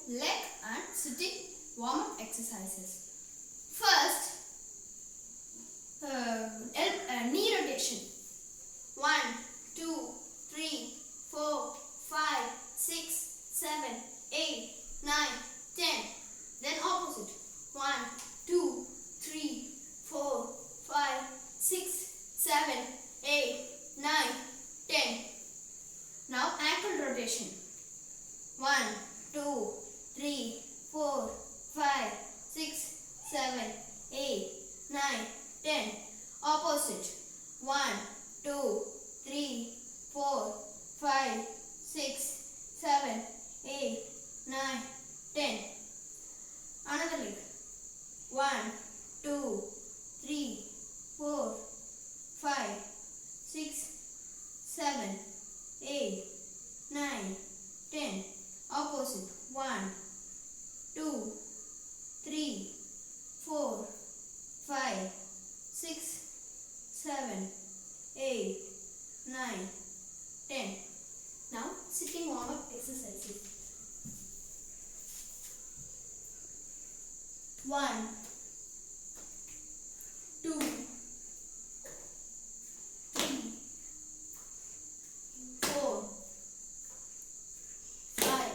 leg and sitting warm-up exercises. First, knee rotation. 1, 2, 3, 4, 5, 6, 7, 8, 9, 10. Then opposite. 1, 2, 3, 4, 5, 6, 7, 8, 9, 10. Now ankle rotation. 1, 2, 3, 4, 5, 6, 7, 8, 9, 10. Opposite. 1, 2, 3, 4, 5, 6, 7, 8, 9, 10. Another leg. 1, 2, 3, 4, 5, 6, 7, 8, 9, 10. Opposite. 1, 2, 3, 4, 5, 6, 7, 8, 9, 10. Now sitting warm-up exercises. 1, 2, 3, 4, 5,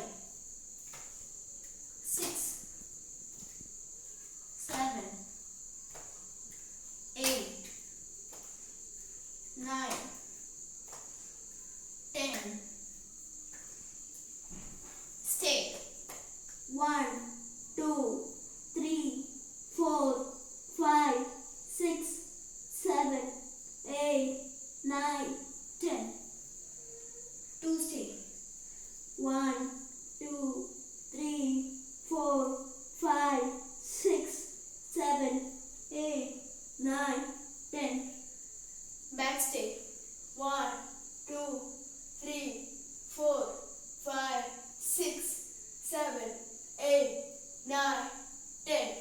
6, 7, 8, 9, 10. Stay. 1, 2, 3, 4, 5, 6, 7, 8, 9, 10. 2 stay. 1, 2, 3, 4, 5, 6, 7, 8, 9, 10. Back stay. 1, 2, 3, 4, 5, 6, 7, 8, 9, 10.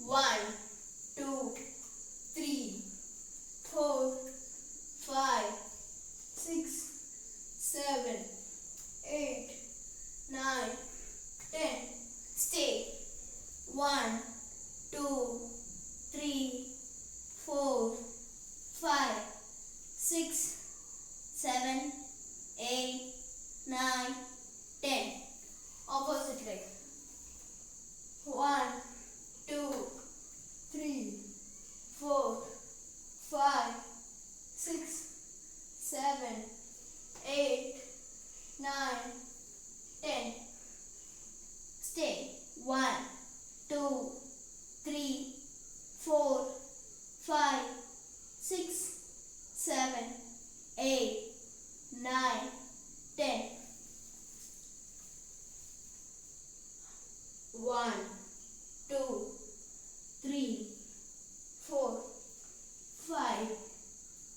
1, 2, 3, 4, 5, 6, 7, 8, 9, 10. Stay. 1, 2, 3, 4, 5, 6, 7, 8, 9, 10. Opposite leg. 1, 2, 3, 4, 5, 6, 7, 8, 9, 10. Stay. 1, 2, 3, 4, 5, 6, 7, 8, 9, 10. 1, 2, 3, 4, 5,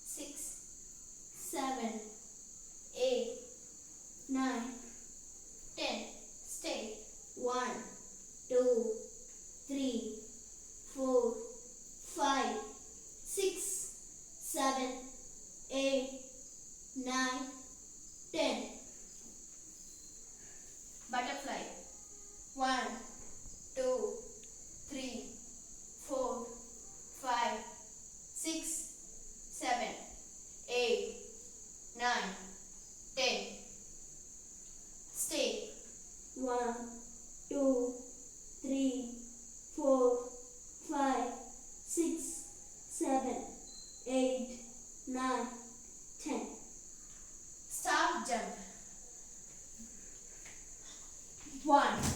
6, 7, 8, 9, 10. Stay. 1, 2, 3, 4, 5, 6, 7, 8, 9, 10. Butterfly. 1, 2, 3, 4, 5, 6, 7, 8, 9, 10. Stay. 1, 2, 3, 4, 5, 6, 7, 8, 9, 10. Start jump. 1,